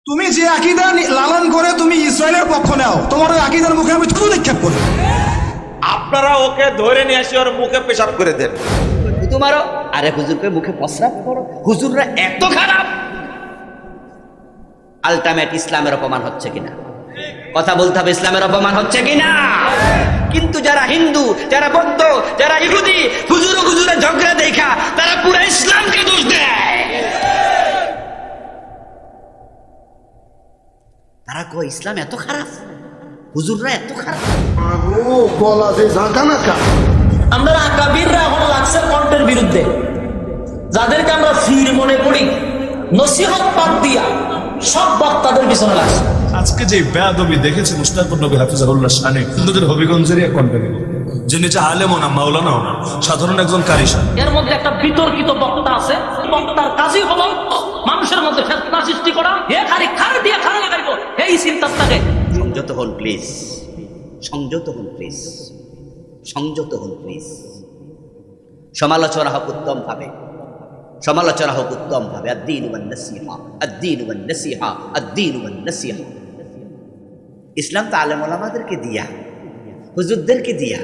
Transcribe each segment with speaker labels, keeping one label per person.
Speaker 1: তুমি যে আকীদা লালন করে তুমি ইসরায়েলের পক্ষ নাও, তোমার ওই আকীদার মুখে আমি থুতু নিক্ষেপ করি।
Speaker 2: আপনারা ওকে ধরে নিয়ে আসি ওর মুখে পেশাব করে দেন।
Speaker 3: তোমারও আরে হুজুরকে মুখে প্রস্রাব করো, হুজুররা এত খারাপ। আলটিমেট ইসলামের অপমান হচ্ছে কিনা? কথা বলতে হবে, ইসলামের অপমান হচ্ছে কিনা? কিন্তু যারা হিন্দু, যারা বৌদ্ধ, যারা ইহুদি হুজুরে ঝগড়া দেখা তারা পুরো ইসলামকে দোষ দেয়। তারা কয় ইসলাম এত খারাপ, হুজুররা এত খারাপ।
Speaker 4: গলা যে ঝাঁকা নাকা।
Speaker 5: আমরা আকাবিররা এখন লাগছে কণ্ঠের বিরুদ্ধে, যাদেরকে আমরা ফির মনে করি, নসিহত বাদ দিয়া সব বক্তাদের পিছনে লাগছে।
Speaker 6: আজকে যে বেয়াদবি দেখেছি মুস্তাকুর নবী হাফিজাহুল্লাহ শানে হিন্দুদের হবিগঞ্জেরই এক কন্টেন্ট, যে নিচে আলেমও না মাওলানাও না, সাধারণ একজন কারি সাহেব।
Speaker 5: এর মধ্যে একটা বিতর্কিত বক্তা আছে, বক্তার কাজই হলো মানুষের মধ্যে ফেতনা সৃষ্টি করা। এ খালি খার দিয়ে খারা লাগাইবো, এই চিন্তা থাকে।
Speaker 3: সংযত হন প্লিজ, সংযত হন প্লিজ, সংযত হন প্লিজ। সমালোচনা হোক উত্তম ভাবে, সমালোচনা হোক উত্তম ভাবে। আদ-দীন ওয়ান নাসিহা, আদ-দীন ওয়ান নাসিহা, আদ-দীন ওয়ান নাসিহা। ইসলাম তো আলেম ওলামাদেরকে দিয়া, হুজুরদেরকে দিয়া।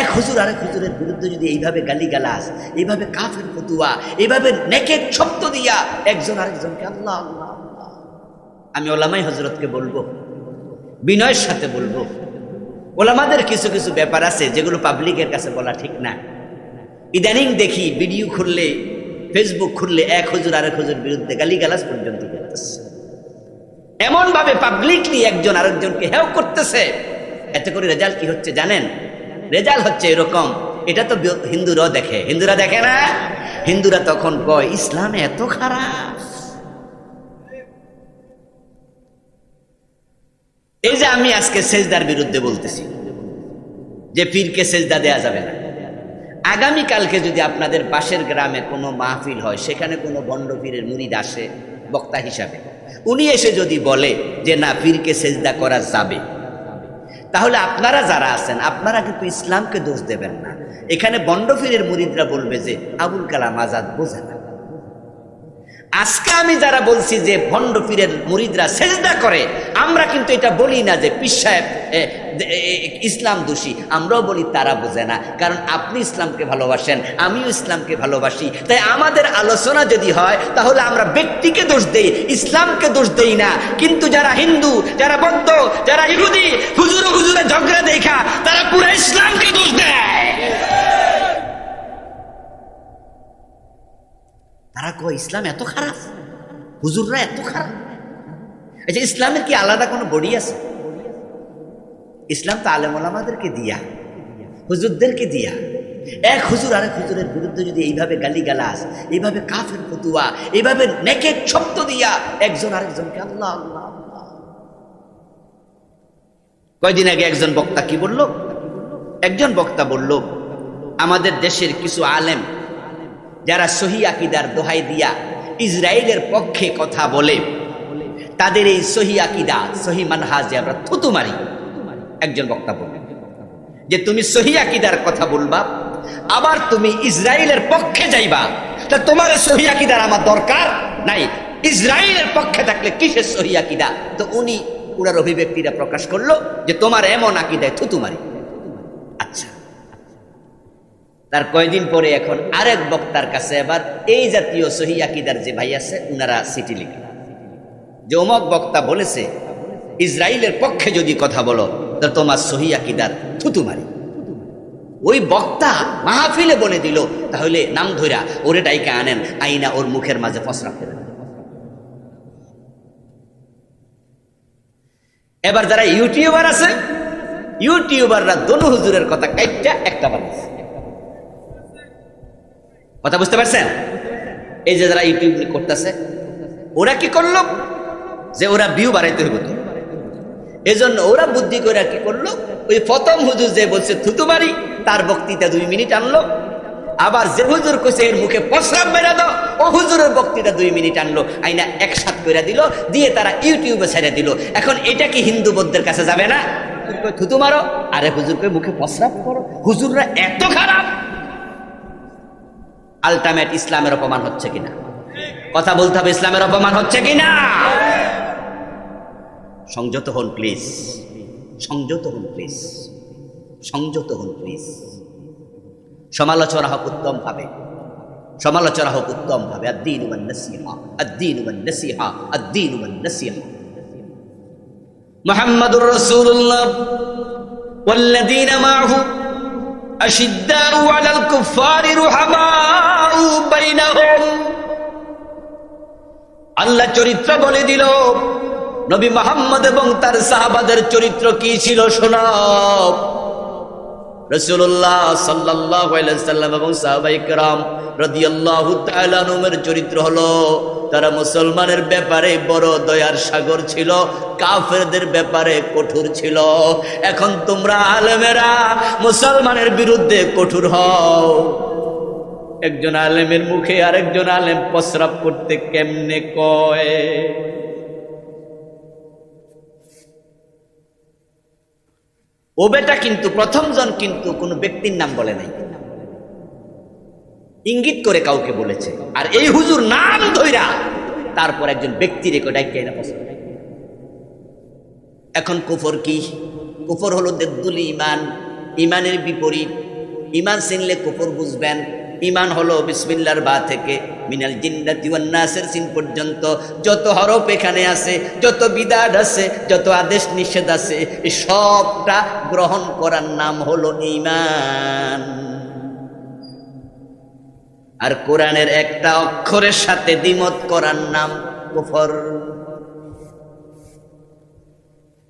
Speaker 3: এক হুজুর আরেক হুজুরের বিরুদ্ধে যদি এইভাবে গালিগালাজ, এইভাবে কাফের ফতুয়া, এইভাবে নেকেড শব্দ দিয়া একজন আরেকজনকে আল্লাহ আল্লাহ আল্লাহ। আমি ওলামাই হযরতকে বলবো, বিনয়ের সাথে বলবো, ওলামাদের কিছু কিছু ব্যাপার আছে যেগুলো পাবলিকের কাছে বলা ঠিক না। ইদানিং দেখি ভিডিও খুললে, ফেসবুক খুললে এক হুজুর আরেক হুজুর বিরুদ্ধে গালিগালাজ পর্যন্ত করতেছে। এমন ভাবে পাবলিকলি একজন আরেকজনকে হেয় করতেছে। এতে করে রেজাল্ট কি হচ্ছে জানেন? রেজাল্ট হচ্ছে এরকম, এটা তো হিন্দুরাও দেখে। হিন্দুরা দেখে না? হিন্দুরা তখন কয় ইসলাম এত খারাপ। এই যে আমি আজকে সেজদার বিরুদ্ধে বলতেছি যে পীরকে সেজদা দেয়া যাবে না, আগামীকালকে যদি আপনাদের পাশের গ্রামে কোনো মাহফিল হয়, সেখানে কোনো বন্ড পীরের মুরিদ আসে বক্তা হিসাবে, উনি এসে যদি বলে যে না পীরকে সেজদা করা যাবে, তাহলে আপনারা যারা আছেন আপনারা কিন্তু ইসলামকে দোষ দেবেন না। এখানে বন্ড পীরের মুরিদরা বলবে যে আবুল কালাম আজাদ বোঝে না। আজকে আমি যারা বলছি যে ভণ্ড পীরের মুরিদরা সেজদা করে, আমরা কিন্তু এটা বলি না যে পীর সাহেব ইসলাম দোষী, আমরাও বলি তারা বোঝে না। কারণ আপনি ইসলামকে ভালোবাসেন, আমিও ইসলামকে ভালোবাসি। তাই আমাদের আলোচনা যদি হয় তাহলে আমরা ব্যক্তিকে দোষ দেই, ইসলামকে দোষ দেই না। কিন্তু যারা হিন্দু, যারা বৌদ্ধ, যারা ইহুদি হুজুরে ঝগড়া দেখা তারা পুরো ইসলামকে দোষ দেয়। তারা কয় ইসলাম এত খারাপ, হুজুররা এত খারাপ। আচ্ছা, ইসলামের কি আলাদা কোনো বডি আছে? ইসলাম তো আলেম ওলামাদেরকে দিয়া, হুজুরদেরকে দিয়া। এক হুজুর আরেক হুজুরের বিরুদ্ধে যদি এইভাবে গালিগালাজ, এইভাবে কাফের ফতুয়া, এইভাবে নেকেড শব্দ দিয়া একজন আরেকজনকে আল্লাহ আল্লাহ আল্লাহ। কয়দিন আগে একজন বক্তা কি বলল? একজন বক্তা বলল আমাদের দেশের কিছু আলেম যারা সহি আকীদার দোহাই দিয়া ইসরায়েলের পক্ষে কথা বলে, তাদের এই সহি আকীদা, সহি মানহাজে আমরা থুতু মারি। একজন বক্তা বললেন যে তুমি সহি আকীদার কথা বলবা, আবার তুমি ইসরায়েলের পক্ষে যাইবা, তা তোমার সহি আকীদার আমার দরকার নাই। ইসরায়েলের পক্ষে থাকলে কিসের সহি আকীদা? তো উনি ওনার অভিব্যক্তিটা প্রকাশ করলো যে তোমার এমন আকীদায় থুতু মারি। আচ্ছা, তার কয়দিন পরে এখন আরেক বক্তার কাছে এবার এই জাতীয় সহি আকীদার যে ভাই আছে উনারা চিঠি লিখল যে অমুক বক্তা বলেছে ইসরায়েলের পক্ষে যদি কথা বলো তো তোমার সহি আকীদার থুতু মারি। ওই বক্তা মাহফিলে বলে দিল, তাহলে নাম ধইরা ওরে ডাইকে আনেন, আইনা ওর মুখের মাঝে ফসরা করে। এবার যারা ইউটিউবার আছে, ইউটিউবাররা দোনো হুজুরের কথা কাইটা একটা বানাইছে। কথা বুঝতে পারছেন? এই যে যারা ইউটিউব করতেছে, ওরা কি করলো যে ওরা ভিউ বাড়াইতে হইব, তো এজন্য ওরা বুদ্ধি করে কি করলো, ওই প্রথম হুজুর যে বলছে থুতু মারি তার বক্তৃতা 2 মিনিট আনলো, আবার যে হুজুর কইছে এর মুখে প্রস্রাব বেরা দাও ও হুজুরের বক্তৃতা 2 মিনিট আনলো, আইনা একসাথ করে দিল, দিয়ে তারা ইউটিউবে ছেড়ে দিল। এখন এটা কি হিন্দু বৌদ্ধের কাছে যাবে না? থুতু মারো, আরে হুজুরকে মুখে প্রস্রাব করো, হুজুররা এত খারাপ। আলটিমেট ইসলামের অপমান হচ্ছে কিনা? কথা বলতে হবে, ইসলামের অপমান হচ্ছে কিনা? সংযত হন প্লিজ, সংযত হন প্লিজ, সংযত হন প্লিজ। সমালোচনা হোক উত্তম ভাবে, সমালোচনা হোক উত্তম ভাবে। আদ-দীন ওয়ান নাসিহা, আদ-দীন ওয়ান নাসিহা, আদ-দীন ওয়ান নাসিহা। মুহাম্মাদুর রাসূলুল্লাহ ওয়াল্লাযীনা মা'হু আশিদ্দাউ আলাল কুফফারি রুহামাউ বাইনাহুম। আল্লাহ চরিত্র বলে দিল, নবী মুহাম্মদ এবং তার সাহাবাদের চরিত্র কি ছিল শোনাও। রাসূলুল্লাহ সাল্লাল্লাহু আলাইহি ওয়াসাল্লাম এবং সাহাবায়ে কেরাম রাদিয়াল্লাহু তাআলা আনহুমের চরিত্র হলো তারা মুসলমানের ব্যাপারে বড় দয়ার সাগর ছিল, কাফেরদের ব্যাপারে কঠোর ছিল। এখন তোমরা আলেমেরা মুসলমানের বিরুদ্ধে কঠোর হও। একজন আলেমের মুখে আরেকজন আলেম প্রস্রাব করতে কেমনে কয়? ও বেটা কিন্তু প্রথম জন কিন্তু কোনো ব্যক্তির নাম বলে নাই, ইঙ্গিত করে কাউকে বলেছে। আর এই হুজুর নাম ধইরা তারপর একজন ব্যক্তি রেকর্ড না পছন্দ। এখন কুফর কি? কুফর হলো দেদ্দুল ইমান, ইমানের বিপরীত। ইমান চিনলে কুফর বুঝবেন। ইমান হলো বিসমিল্লাহর বা থেকে মিনাল জিন্নাতি ওয়ান নাসের সিন পর্যন্ত যত হরফ এখানে আছে, যত বিধান আছে, যত আদেশ নিষেধ আছে, এই সবটা গ্রহণ করার নাম হলো ঈমান। আর কোরআনের একটা অক্ষরের সাথে দ্বিমত করার নাম কুফর।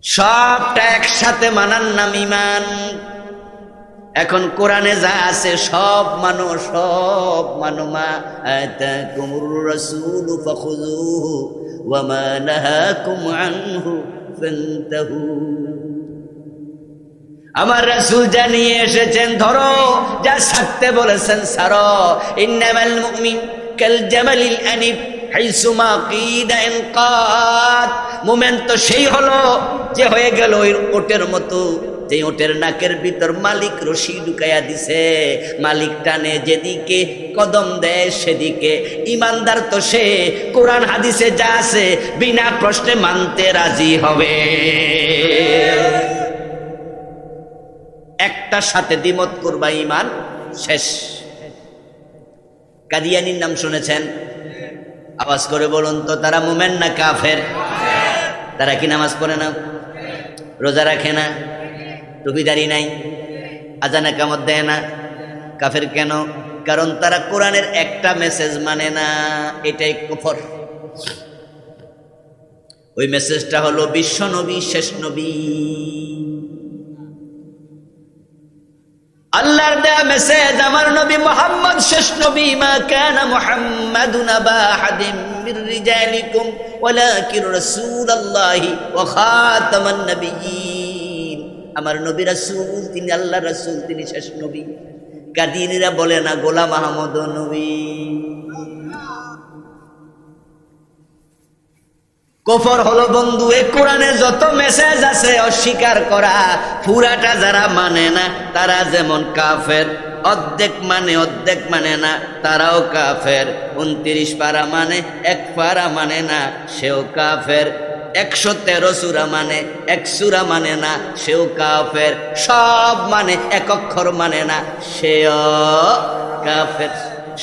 Speaker 3: সবটা একসাথে মানার নাম ঈমান। এখন কোরআনে যা আছে সব মানো, সব মানো। মা আতাকুমুর রাসূলু ফাখুযুহু ওয়া মা নাহাকুম আনহু ফান্তাহু। আমার রাসূল জানিয়ে এসেছেন ধরো, যা ছাড়তে বলেছেন ছাড়ো। ইন্নামাল মুমিন কাল জামালিল আনিফ হাইসুমা কিদা ইনকাত। মুমিন তো সেই হলো যে হয়ে গেল ওই ওটের মতো, যে ওটের নাকের ভিতর মালিক রশি ঢুকাইয়া দিছে, মালিক টানে যেদিকে কদম দেয় সেদিকে। ইমানদার তো সে কোরআন হাদিসে যা আছে বিনা প্রশ্নে মানতে রাজি হবে। একটার সাথে দ্বিমত করবা, ঈমান শেষ। কাদিয়ানীর নাম শুনেছেন? আওয়াজ করে বলুন তো, তারা মুমিন না কাফের? তারা কি নামাজ পড়ে না, রোজা রাখে না, টুপিদারি নাই, আজান একামত দেয় না? কাফের কেন? কারণ তারা কোরআনের একটা মেসেজ মানে না। এটাই কুফর। ওই মেসেজটা হলো বিশ্ব নবী, শেষ নবী, আল্লাহর দেয়া মেসেজ। আমার নবী মুহাম্মদ শেষ নবী। মা কানা মুহাম্মাদুন আবা আহাদিম মির রিজালিকুম ওয়ালাকিন রাসূলুল্লাহি ওয়া খাতামান নবিয়্যিন। আমার নবী রাসূল, তিনি আল্লাহর রাসূল, তিনি শেষ নবী। কাদিনীরা বলে না গোলাম আহমদ নবী। কুফর হলো বন্ধু এই কোরআনে যত মেসেজ আছে অস্বীকার করা। পুরাটা যারা মানে না তারা যেমন কাফের, অর্ধেক মানে অর্ধেক মানে না তারাও কাফের। 29 পারা মানে 1 পারা মানে না সেও কাফের। 113 সূরা মানে 1 সূরা মানে না সেও কাফের। সব মানে 1 অক্ষর মানে না সেও কাফের।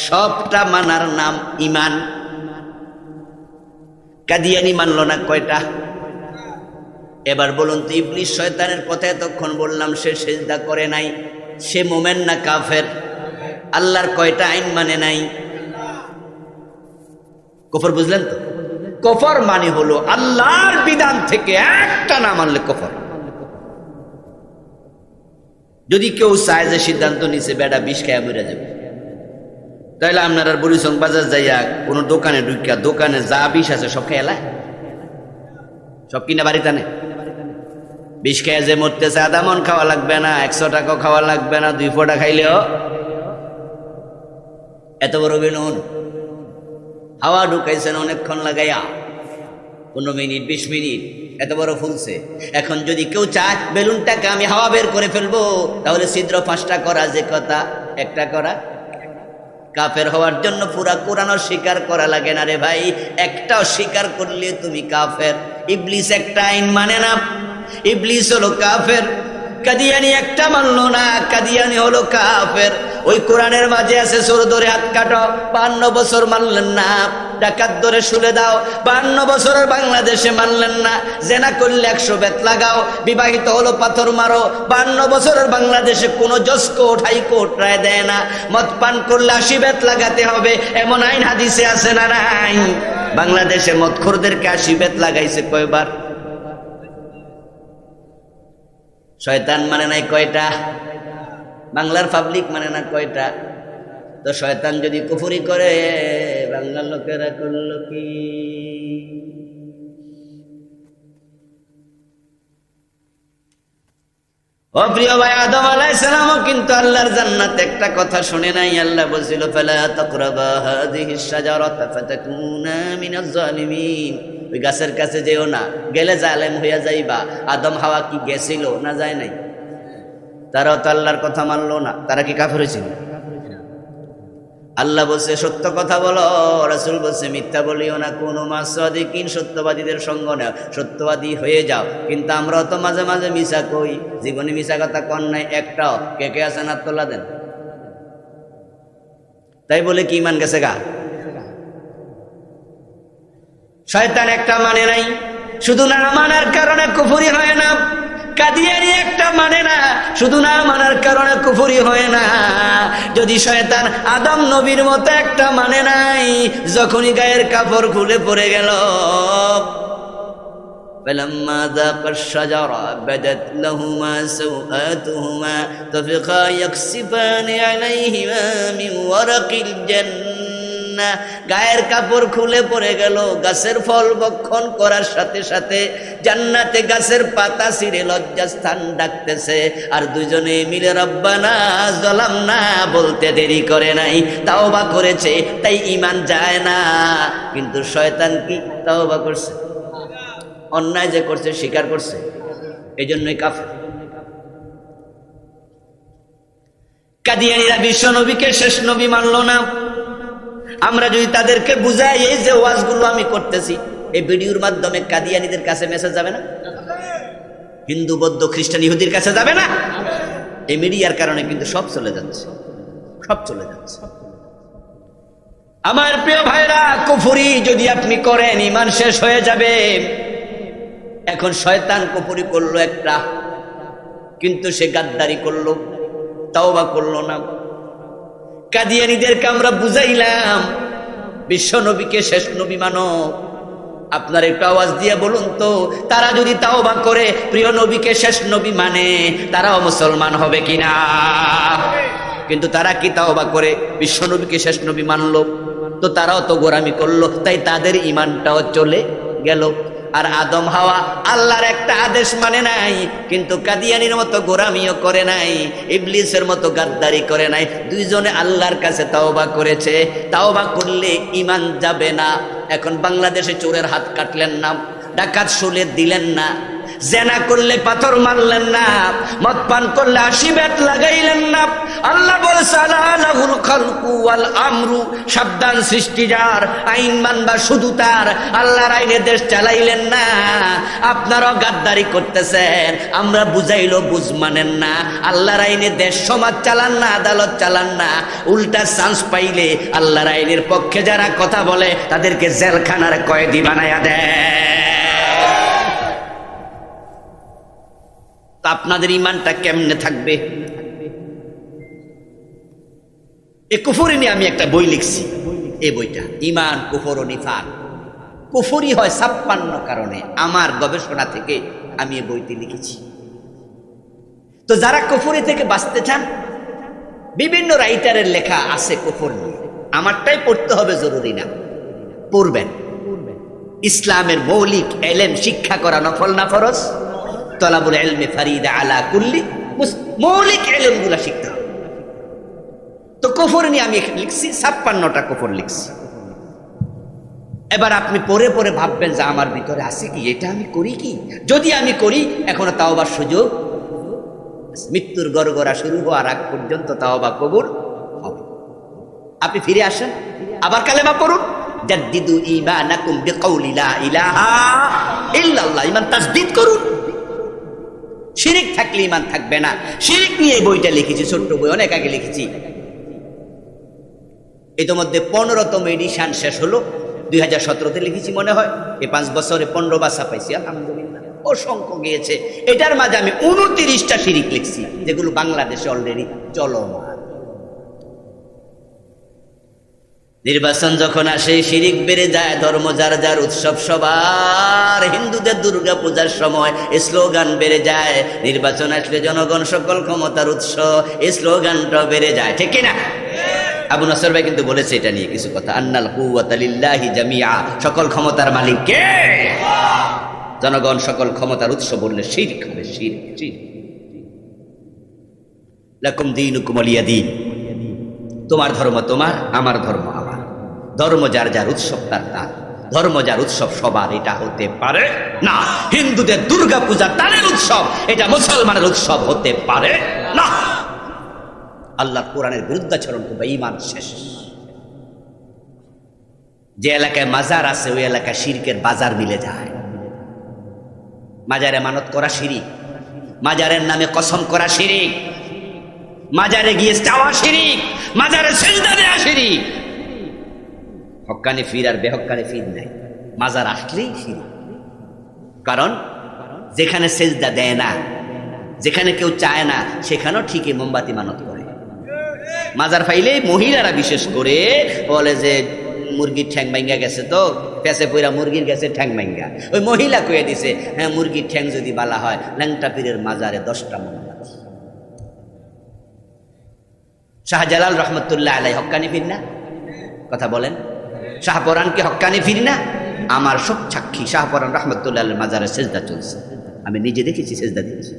Speaker 3: সবটা মানার নাম ঈমান। কাদিয়ানী মানলো না কয়টা? এবার বলুন তো, ইবলিস শয়তানের কথা এতক্ষণ বললাম, সে সিজদা করে নাই, সে মুমিন না কাফের? আল্লাহর কয়টা আইন মানে নাই? কুফর বুঝলেন তো? কুফর মানে হলো আল্লাহর বিধান থেকে একটা না মানলে কুফর। যদি কেউ চায় যে সিদ্ধান্ত নিছে বেটা বিষ খাইয়া মরে যাবে, তাইলে আপনার বুড়িসং বাজার যাইয়া কোনো দোকানে ঢুকিয়া দোকানে যা বিষ আছে সব খেয়ালায়, সব কিনা বাড়িতে আনে। বিষ খেয়ে যে মরতেছে, আধা মন খাওয়া লাগবে না, 100 টাকাও খাওয়া লাগবে না, 2 ফোঁটা খাইলেও এত বড় বেলুন হাওয়া ঢুকাইছেন অনেকক্ষণ লাগাইয়া, 15 মিনিট 20 মিনিট, এত বড় ফুলছে। এখন যদি কেউ চায় বেলুনটাকে আমি হাওয়া বের করে ফেলবো, তাহলে ছিদ্র 5টা করা যে কথা, একটা করা। কাফের হওয়ার জন্য পুরা কোরআনও স্বীকার করা লাগে না রে ভাই, একটাও স্বীকার করলে তুমি কাফের। ইবলিস একটা আইন মানে না, ইবলিস হলো কাফের। কাদিয়ানি একটা মানলো না, কাদিয়ানি হলো কাফের। ওই কোরআনের মাঝে আছে চোর ধরে হাত কাটো, 52 বছর মানলেন না। ডাকাত ধরে শুলে দাও, 52 বছরের বাংলাদেশে মানলেন না। জেনা করলে 100 বেত লাগাও, বিবাহিত হলো পাথর মারো, 52 বছরের বাংলাদেশে কোনো জজ কোর্ট হাইকোর্ট রায় দেয় না। মদ পান করলে 80 বেত লাগাতে হবে, এমন আইন হাদিসে আছে না নাই? বাংলাদেশে মদখোরদেরকে 80 বেত লাগাইছে কয়বার? শয়তান মানে নাই কয়টা? বাংলার পাবলিক মানে না কয়টা? তো শয়তান যদি কুফরি করে বাংলার লোকেরা করল কি? ও প্রিয় ভাই, আদম আলাইহিস সালামও কিন্তু আল্লাহর জান্নাতে একটা কথা শুনে নাই। আল্লাহ বলছিল ফালা তাকরাবা হাযিহিশ শাজারাতা ফাতাকুনা মিনাজ জালিমিন। ওই গাছের কাছে যেও না, গেলে জালেম হইয়া যাইবা। আদম হাওয়া কি গেছিল না যায় নাই? তারাও তো আল্লাহর কথা মানলো না, তারা কি কাফের হয়েছিল? আল্লাহ বলছে সত্য কথা বলো, রাসূল বলছে মিথ্যা বলিও না। কোনো মাসাদিকিন, সত্যবাদীদের সঙ্গ নাও, সত্যবাদী হয়ে যাও। কিন্তু আমরাও তো মাঝে মাঝে মিছা কই, জীবনে মিছা কথা কন নাই একটাও। কে কে আছেন হাত তোলা দেন। তাই বলে কি ইমান গেছে গা? শয়তান একটা মানে নাই, শুধু না মানার কারণে কুফরি হয় না। কাদিয়ানি একটা মানে না, শুধু না মানার কারণে কুফরি হয় না। যদি শয়তান আদম নবীর মতো একটা মানে নাই, যখনই গায়ের কাপড় খুলে পড়ে গেল, فلما ذاقا الشجرة بدت لهما سوآتهما طفقا يخصفان عليهما من ورق الجنة। গায়ের কাপড় খুলে পড়ে গেল, গাছের ফল ভক্ষণ করার সাথে সাথে জান্নাতে গাছের পাতা ছিঁড়ে লজ্জাস্থান ডাকতেছে। আর দুজনে মিলে রব্বানা যালামনা বলতে দেরি করে নাই, তাওবা করেছে। তাই ঈমান যায় না। কিন্তু শয়তান কি তাওবা করছে? অন্যায় যে করছে স্বীকার করছে, এই জন্যই কাফের। কাদিয়ানীরা বিশ্ব নবীকে শেষ নবী মানলো না। আমরা যদি তাদেরকে বুঝাই, এই যে ওয়াজগুলো আমি করতেছি, এই ভিডিওর মাধ্যমে কাদিয়ানীদের কাছে মেসেজ যাবে না? হিন্দু, বৌদ্ধ, খ্রিস্টান, ইহুদির কাছে যাবে না? এই মিডিয়ার কারণে কিন্তু সব চলে যাচ্ছে, সব চলে যাচ্ছে। আমার প্রিয় ভাইরা, কুফরি যদি আপনি করেন ঈমান শেষ হয়ে যাবে। এখন শয়তান কুফরি করলো একটা, কিন্তু সে গাদ্দারি করলো, তাওবা করলো না। কাদিয়ানীদেরকে আমরা বুঝাইলাম বিশ্ব নবীকে শেষ নবী মানো। আপনার একটু আওয়াজ দিয়ে বলুন তো, তারা যদি তাওবা করে প্রিয় নবীকে শেষ নবী মানে, তারাও মুসলমান হবে কিনা? কিন্তু তারা কি তাওবা করে বিশ্ব নবীকে শেষ নবী মানলো? তো তারাও তো গোরামি করলো, তাই তাদের ঈমানটাও চলে গেল। আর আদম হাওয়া আল্লাহর একটা আদেশ মানে নাই, কিন্তু কাদিয়ানির মতো গোরামিও করে নাই, ইবলিসের মতো গাদ্দারি করে নাই। দুইজনে আল্লাহর কাছে তাওবা করেছে। তাওবা করলে ঈমান যাবে না। এখন বাংলাদেশে চোরের হাত কাটলেন না, ডাকাত শুলে দিলেন না, জেনা করলে পাথর মারলেন না, মদ পান করলে 80 বেত লাগাইলেন না। আল্লাহ বলছে আলাহুল খালকু ওয়াল আমরু, সাবধান সৃষ্টি যার, আইন মানবা শুধু তার। আল্লাহর আইনে দেশ চালাইলেন না, আপনারাও গাদ্দারি করতেছেন। আমরা বুঝাইলো বুঝ মানেন না। আল্লাহর আইনে দেশ সমাজ চালান না, আদালত চালান না। উল্টা চান্স পাইলে আল্লাহর আইনের পক্ষে যারা কথা বলে তাদেরকে জেলখানার কয়েদি বানায়া দেয়। আপনাদের ঈমানটা কেমনে থাকবে? এই কুফরি নিয়ে আমি একটা বই লিখছি। এই বইটা ঈমান, কুফর ও নিফাক। কুফরি হয় 56 কারণে। আমার গবেষণা থেকে আমি এই বইটি লিখেছি। তো যারা কুফরি থেকে বাঁচতে চান, বিভিন্ন রাইটারের লেখা আছে কুফর নিয়ে। আমারটাই পড়তে হবে জরুরি না, পড়বেন। ইসলামের মৌলিক ইলম শিক্ষা করা নফল না ফরজ? তলাবুল ইলমি ফারিদা আলা কুল্লি মুসলিম, মৌলিক ইলমগুলো শিখতে হবে। তো কুফর নিয়ে আমি লিখছি, 56টা কুফর লিখছি। এবার আপনি পড়ে পড়ে ভাববেন যে আমার ভিতরে আছে কি, এটা আমি করি কি? যদি আমি করি, এখনো তাওবার সুযোগ। মৃত্যুর গড়গড়া শুরু হওয়ার আগ পর্যন্ত তাওবা কবুল হবে। আপনি ফিরে আসেন, আবার কালেমা পড়ুন, জাদ্দিদু ঈমানাকুম বিকাউলি লা ইলাহা ইল্লাল্লাহ, ঈমান তাসদীদ করুন। শিরিক থাকলে ঈমান থাকবে না। শিরিক নিয়ে বইটা লিখেছি, ছোট্ট বই, অনেক আগে লিখেছি। ইতোমধ্যে 15তম এডিশন শেষ হলো, 2017-তে লিখেছি মনে হয়। এই 5 বছরে 15 বার ছাপাইছি, আলহামদুলিল্লাহ। অসংখ্য গিয়েছে। এটার মাঝে আমি 29টা শিরিক লিখছি, যেগুলো বাংলাদেশে অলরেডি চলমান। নির্বাচন যখন আসে শিরিক বেড়ে যায়, ধর্ম যার যার উৎসব সবার। হিন্দুদের দুর্গা পূজার সময় স্লোগান বেড়ে যায়, নির্বাচন আসলে জনগণ সকল ক্ষমতার উৎস, এই স্লোগানটা বেড়ে যায়, ঠিক কিনা? আবু নসর ভাই কিন্তু বলেছে এটা নিয়ে কিছু কথা, আন্নাল কুওয়াতা লিল্লাহি জামিআ, সকল ক্ষমতার মালিক কে? জনগণ সকল ক্ষমতার উৎস বললে শিরক হবে, শিরক। লাকুম দীনুকুম ওয়ালিয়া দীন, তোমার ধর্ম তোমার, আমার ধর্ম আমার। ধর্ম যার যার উৎসব তার তার, ধর্ম যার উৎসব সবার, এটা হতে পারে না। হিন্দুদের দুর্গা পূজা তাদের উৎসব, এটা মুসলমানের উৎসব হতে পারে না। আল্লাহর কোরআনের বিরুদ্ধাচরণ করবে, ঈমান শেষ। যে এলাকায় মাজার আছে ওই এলাকায় শিরকের বাজার মিলে যায়। মাজারে মানত করা শিরিক, মাজারের নামে কসম করা শিরিক, মাজারে গিয়ে চাওয়া শিরিক, মাজারে সেজদা দেয়া শিরিক। হক্কানি ফির আর বেহক্কানি ফির নাই, মাজার আসলেই শিরিক। কারণ যেখানে সেজদা দেয় না, যেখানে কেউ চায় না, সেখানেও ঠিকই মোমবাতি মানত করে। মাজার ফাইলে মহিলারা বিশেষ করে বলে যে মুরগির ঠ্যাং ভাঙ্গা গেছে, তো পেঁচে পইরা মুরগির গেছে ঠ্যাং ভাঙ্গা। ওই মহিলা কয়ে দিছে, হ্যাঁ মুরগির ঠ্যাং যদি বালা হয়, ল্যাংটা পীরের মাজারে 10টা মোমবাতি। শাহজালাল রহমতুল্লাহ আলাই হক্কানি ফির না? কথা বলেন। শাহপরান কি হক্কানি ফির না? আমার সব সাক্ষী, শাহপরান রহমতুল্লাহ আলাই মাজারে সেজদা চলছে, আমি নিজে দেখেছি, সেজদা দিয়েছি।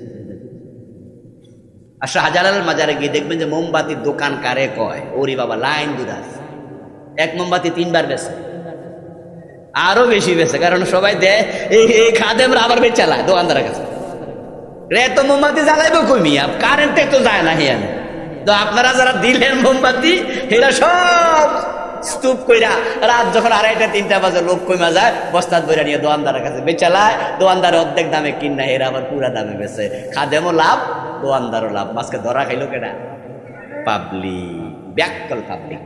Speaker 3: আর শাহজালালের মাজারে গিয়ে দেখবেন যে মোমবাতির দোকান কারে কয়, ওরি বাবা লাইন দুধ আছে। এক মোমবাতি 3 বার বেছে, আরো বেশি বেছে, কারণ সবাই দেয় এই খাদেমরা আবার বেচ চালায় দোকানদারের কাছে। এত মোমবাতি জ্বালাইবো কমিয়া, কারেন্টে তো যায় না হিয়ানে। তো আপনারা যারা দিলেন মোমবাতি, এরা সব স্তূপ কইরা রাত যখন 2:30-3টা বাজে লোক কইমা যায়, বস্তাত বইরা নিয়ে দোকানদারের কাছে বেচালায়। দোকানদার অর্ধেক দামে কিনা, এরা আবার পুরা দামে বেছে। খাদেমও লাভ, দোকানদারও লাভ। মাঝকে ধরা খাইলো কেনা? পাবলিক, ব্যাককল পাবলিক,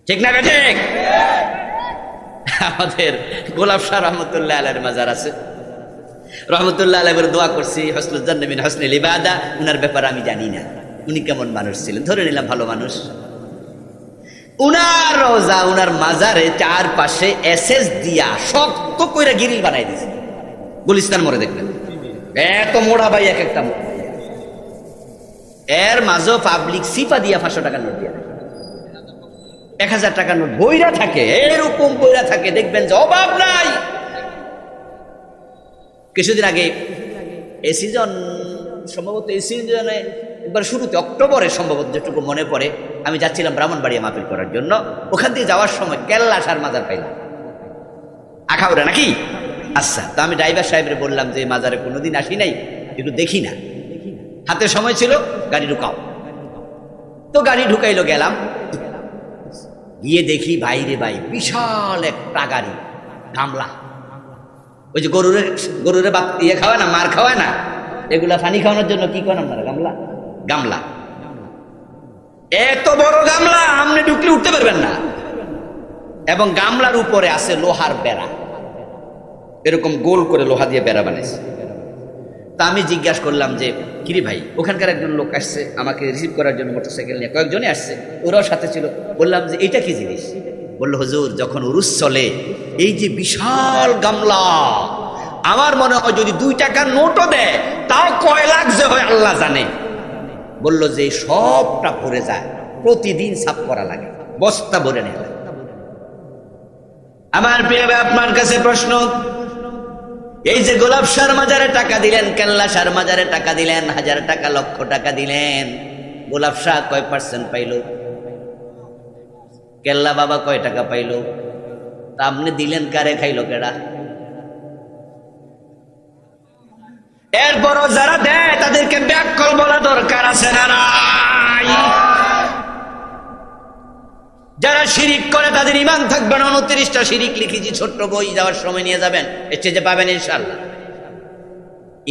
Speaker 3: ঠিক না? ঠিক। আমাদের গোলাপ শাহ রহমতুল্লাহ আলাইহির মাজার আছে, রহমতুল্লাহ আলাইহি বলে দোয়া করছি, হসনুল জান্নাহ মিন হসনিল ইবাদা। উনার ব্যাপারে আমি জানি না উনি কেমন মানুষ ছিলেন, ধরে নিলাম ভালো মানুষ। উনার রোজা, উনার মাজারে চারপাশে এসএস দিয়া শক্ত কইরা গিরিল বানাই দিয়েছে। গুলিস্তান মোড়ে দেখবেন এত মোড়া ভাই, এক একটা মোড়া। এর মাঝেও পাবলিক সিফা দিয়া 500 টাকার নোট দিয়া, 1000 টাকার নোট বইরা থাকে, এরকম বইরা থাকে। দেখবেন যে অভাব নাই। কিছুদিন আগে এই সিজন, সম্ভবত এই সিজনে একবার শুরুতে অক্টোবরে সম্ভবত, যেটুকু মনে পড়ে, আমি যাচ্ছিলাম ব্রাহ্মণবাড়িয়া মাহফিল করার জন্য। ওখান থেকে যাওয়ার সময় কেল্লা সার মাজার পাইলাম, আখাউড়া নাকি? আচ্ছা, তো আমি ড্রাইভার সাহেবের বললাম যে মাজারে কোনোদিন আসি নাই, একটু দেখি না। হাতে সময় ছিল, গাড়ি ঢুকাও। তো গাড়ি ঢুকাইলো, গেলাম। গিয়ে দেখি বাইরে ভাই বিশাল একটা গাড়ি, গামলা। ওই যে গরুরে বাপ ইয়ে খাওয়ায় না, মার খাওয়ায় না, এগুলা পানি খাওয়ানোর জন্য কি করেন আপনারা? গামলা, গামলা। এত বড় গামলা, আপনি ঢুকলে উঠতে পারবেন না। এবং গামলার উপরে আছে লোহার বেড়া, এরকম গোল করে লোহা দিয়ে বেড়া বানাইছে। তা আমি জিজ্ঞাসা করলাম যে কিরে ভাই, ওখানকার একজন লোক আসছে আমাকে রিসিভ করার জন্য, মোটরসাইকেল নিয়ে কয়েকজনই আসছে, ওরাও সাথে ছিল। বললাম যে এটা কি জিনিস? বললো হুজুর, যখন উরুস চলে এই যে বিশাল গামলা, আমার মনে হয় যদি 2 টাকার নোটও দেয় তাও কয় লাখ যে হয় আল্লাহ জানে। বলল যে সবটা ভরে যায়, প্রতিদিন সাফ করা লাগে, বস্তা ভরে নেওয়া লাগে। আমার প্রিয় ভাই, আপনার কাছে প্রশ্ন, এই যে গোলাপ শাহর মাজারে টাকা দিলেন, কেল্লা শাহর মাজারে টাকা দিলেন, 1000 টাকা, লক্ষ টাকা দিলেন, গোলাপ শাহ কয় % পাইল? কেল্লা বাবা কয় টাকা পাইল? তা আপনি দিলেন কারে, খাইল কেডা? এরপরও যারা দেয় তাদেরকে ব্যাককল বলা দরকার আছে না নাই? যারা শিরিক করে তাদের ঈমান থাকবে না। 29টা শিরিক লিখেছি, ছোট্ট বই, যাওয়ার সময় নিয়ে যাবেন, স্টেজে পাবেন ইনশাআল্লাহ।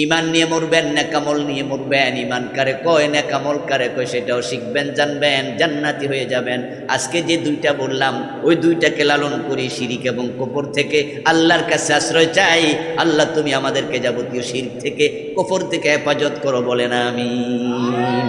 Speaker 3: ঈমান নিয়ে মরবেন, নেকামল নিয়ে মরবেন। ঈমান কারে কয়, নেকামল কারে কয় সেটাও শিখবেন, জানবেন, জান্নাতি হয়ে যাবেন। আজকে যে দুইটা বললাম ওই দুইটাকে লালন করি, শিরিক এবং কুফর থেকে আল্লাহর কাছে আশ্রয় চাই। আল্লাহ তুমি আমাদেরকে যাবতীয় শিরক থেকে, কুফর থেকে হেফাজত করো, বলেন আমিন।